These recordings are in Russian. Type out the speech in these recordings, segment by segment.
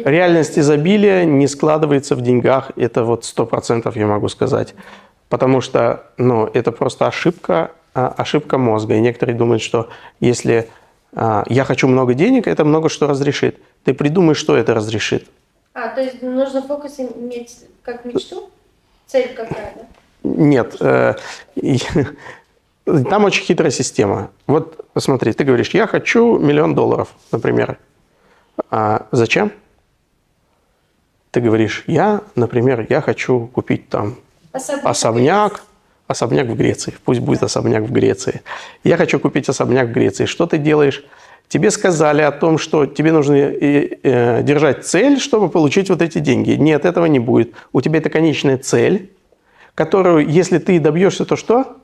Реальность изобилия не складывается в деньгах, это вот 100% я могу сказать. Потому что, ну, это просто ошибка мозга. И некоторые думают, что если я хочу много денег, это много что разрешит. Ты придумай, что это разрешит. То есть нужно фокус иметь как мечту? Цель какая, да? Нет. Там очень хитрая система. Вот посмотри, ты говоришь, я хочу $1 000 000, например. Зачем? Ты говоришь, например, я хочу купить там особняк в Греции. Пусть будет особняк в Греции. Я хочу купить особняк в Греции. Что ты делаешь? Тебе сказали о том, что тебе нужно держать цель, чтобы получить вот эти деньги. Нет, этого не будет. У тебя это конечная цель, которую, если ты добьешься, то что?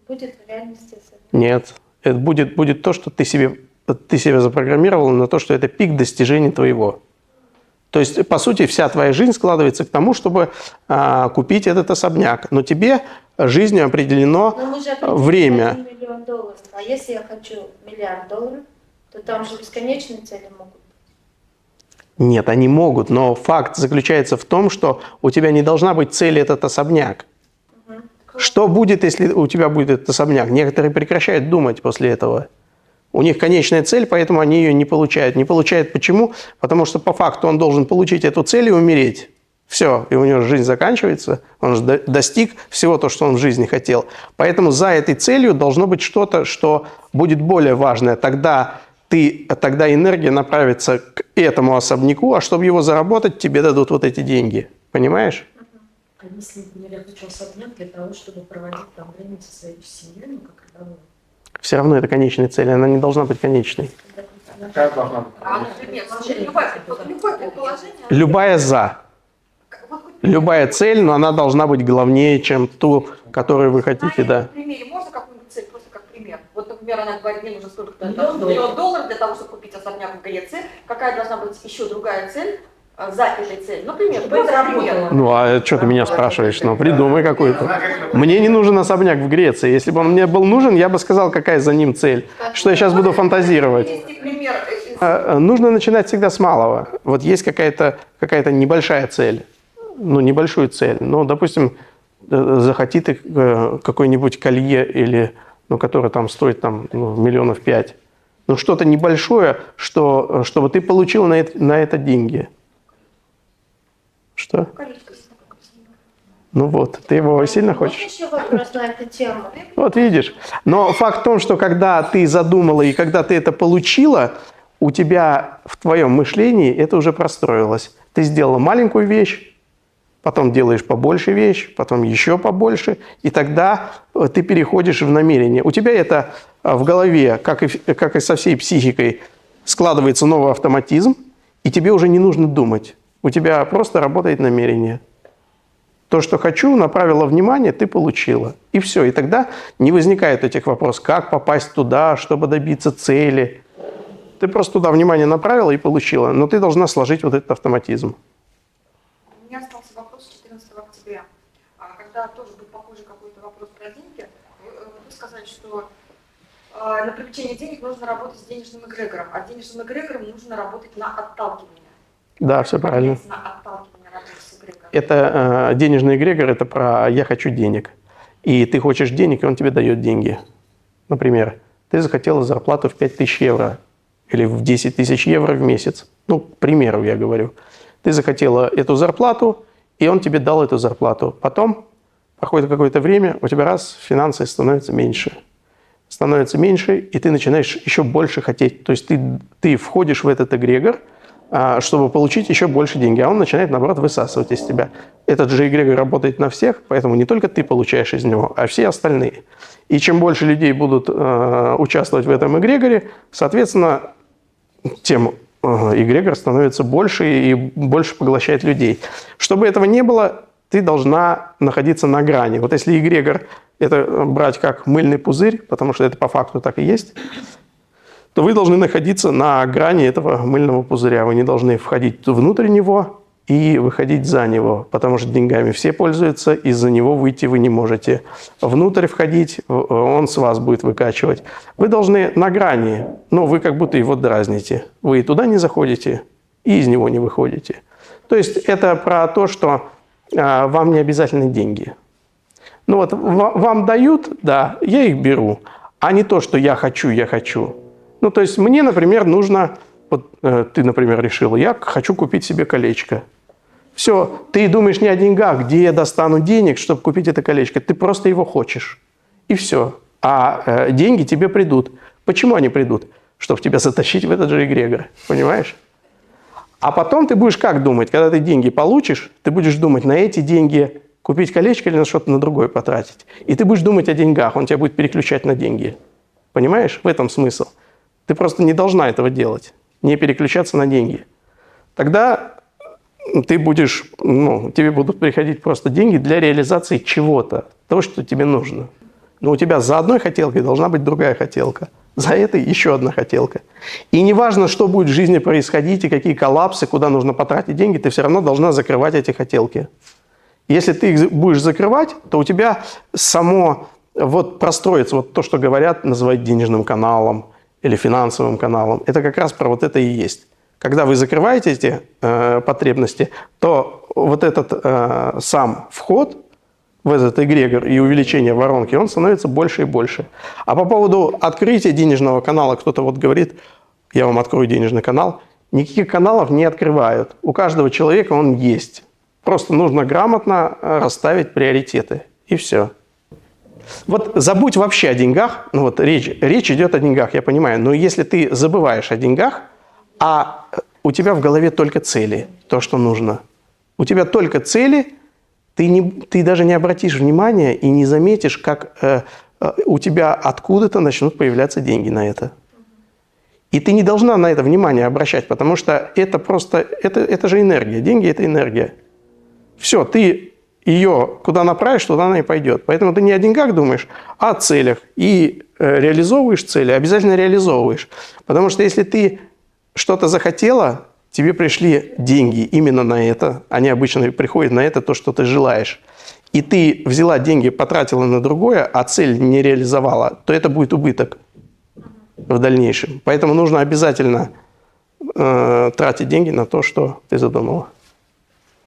Будет в реальности. Нет. Это будет то, что ты себе запрограммировал на то, что это пик достижения твоего. То есть, по сути, вся твоя жизнь складывается к тому, чтобы купить этот особняк. Но тебе жизнью определено время. $1 000 000. А если я хочу $1 000 000 $, то там же бесконечные цели могут быть. Нет, они могут, но факт заключается в том, что у тебя не должна быть цели этот особняк. Что будет, если у тебя будет этот особняк? Некоторые прекращают думать после этого. У них конечная цель, поэтому они ее не получают. Не получают почему? Потому что по факту он должен получить эту цель и умереть. Все, и у него жизнь заканчивается, он же достиг всего того, что он в жизни хотел. Поэтому за этой целью должно быть что-то, что будет более важное. Тогда энергия направится к этому особняку, а чтобы его заработать, тебе дадут вот эти деньги. Понимаешь? А если, например, я хочу особняк для того, чтобы проводить там время со своей семьей, ну, как родовой? Все равно это конечная цель, она не должна быть конечной. Какая должна быть? Любое предположение. Любая цель, но она должна быть главнее, чем ту, которую вы хотите, да. На примере можно какую-нибудь цель, просто как пример? Вот, например, она говорит, мне нужно столько-то $1 000 000 для того, чтобы купить особняк в Греции. Какая должна быть еще другая цель за этой целью? Например, Ну, а что ты меня спрашиваешь? Ну, придумай какую-то. Мне не нужен особняк в Греции. Если бы он мне был нужен, я бы сказал, какая за ним цель. Что я сейчас буду фантазировать. Нужно начинать всегда с малого. Вот есть какая-то небольшая цель. Ну, небольшую цель. Ну, допустим, захоти ты какой-нибудь колье, или, ну, которое там стоит там, $5 миллионов. Ну, что-то небольшое, чтобы ты получил на это деньги. Что? Ну вот, ты его сильно хочешь? Есть еще вопрос на эту тему? Вот видишь. Но факт в том, что когда ты задумала и когда ты это получила, у тебя в твоем мышлении это уже простроилось. Ты сделала маленькую вещь, потом делаешь побольше вещь, потом еще побольше, и тогда ты переходишь в намерение. У тебя это в голове, как и со всей психикой, складывается новый автоматизм, и тебе уже не нужно думать. У тебя просто работает намерение. То, что хочу, направила внимание, ты получила. И все. И тогда не возникает этих вопросов, как попасть туда, чтобы добиться цели. Ты просто туда внимание направила и получила. Но ты должна сложить вот этот автоматизм. У меня остался вопрос 14 октября. Когда тоже был похожий какой-то вопрос про деньги, вы сказали, что на привлечение денег нужно работать с денежным эгрегором, а денежным эгрегором нужно работать на отталкивание. Да, все правильно. На отталкивание работать с эгрегором. Это денежный эгрегор, это про «я хочу денег». И ты хочешь денег, и он тебе дает деньги. Например, ты захотела зарплату в 5000 евро или в 10 000 евро в месяц. Ну, к примеру, я говорю. Ты захотела эту зарплату, и он тебе дал эту зарплату. Потом проходит какое-то время, у тебя раз финансы становятся меньше. Становится меньше, и ты начинаешь еще больше хотеть. То есть ты входишь в этот эгрегор, чтобы получить еще больше денег, а он начинает, наоборот, высасывать из тебя. Этот же эгрегор работает на всех, поэтому не только ты получаешь из него, а все остальные. И чем больше людей будут участвовать в этом эгрегоре, соответственно, тем эгрегор становится больше и больше поглощает людей. Чтобы этого не было, ты должна находиться на грани. Вот если эгрегор это брать как мыльный пузырь, потому что это по факту так и есть, то вы должны находиться на грани этого мыльного пузыря. Вы не должны входить внутрь него и выходить за него, потому что деньгами все пользуются, из-за него выйти вы не можете. Внутрь входить, он с вас будет выкачивать. Вы должны на грани, но вы как будто его дразните. Вы и туда не заходите, и из него не выходите. То есть это про то, что вам не обязательны деньги. Ну вот вам дают, да, я их беру, а не то, что я хочу, я хочу. Ну то есть мне, например, нужно, вот ты, например, решила, я хочу купить себе колечко. Все, ты думаешь не о деньгах, где я достану денег, чтобы купить это колечко. Ты просто его хочешь. И все. А деньги тебе придут. Почему они придут? Чтобы тебя затащить в этот же эгрегор. Понимаешь? А потом ты будешь как думать? Когда ты деньги получишь, ты будешь думать, на эти деньги купить колечко или на что-то на другое потратить. И ты будешь думать о деньгах, он тебя будет переключать на деньги. Понимаешь? В этом смысл. Ты просто не должна этого делать. Не переключаться на деньги. Тогда ты будешь, тебе будут приходить просто деньги для реализации чего-то, того, что тебе нужно. Но у тебя за одной хотелкой должна быть другая хотелка. За этой еще одна хотелка. И неважно, что будет в жизни происходить, и какие коллапсы, куда нужно потратить деньги, ты все равно должна закрывать эти хотелки. Если ты их будешь закрывать, то у тебя само простроится то, что говорят, называть денежным каналом или финансовым каналом. Это как раз про вот это и есть. Когда вы закрываете эти потребности, то вот этот сам вход в этот эгрегор и увеличение воронки, он становится больше и больше. А по поводу открытия денежного канала, кто-то говорит, я вам открою денежный канал. Никаких каналов не открывают. У каждого человека он есть. Просто нужно грамотно расставить приоритеты. И все. Вот забудь вообще о деньгах. Речь идет о деньгах, я понимаю. Но если ты забываешь о деньгах, а у тебя в голове только цели, то, что нужно. У тебя только цели, ты даже не обратишь внимания и не заметишь, как у тебя откуда-то начнут появляться деньги на это. И ты не должна на это внимание обращать, потому что это просто, это же энергия. Деньги – это энергия. Все, ты ее куда направишь, туда она и пойдет. Поэтому ты не о деньгах думаешь, а о целях. И реализовываешь цели, обязательно реализовываешь. Потому что если ты что-то захотела, тебе пришли деньги именно на это. Они обычно приходят на это, то, что ты желаешь. И ты взяла деньги, потратила на другое, а цель не реализовала, то это будет убыток в дальнейшем. Поэтому нужно обязательно тратить деньги на то, что ты задумала.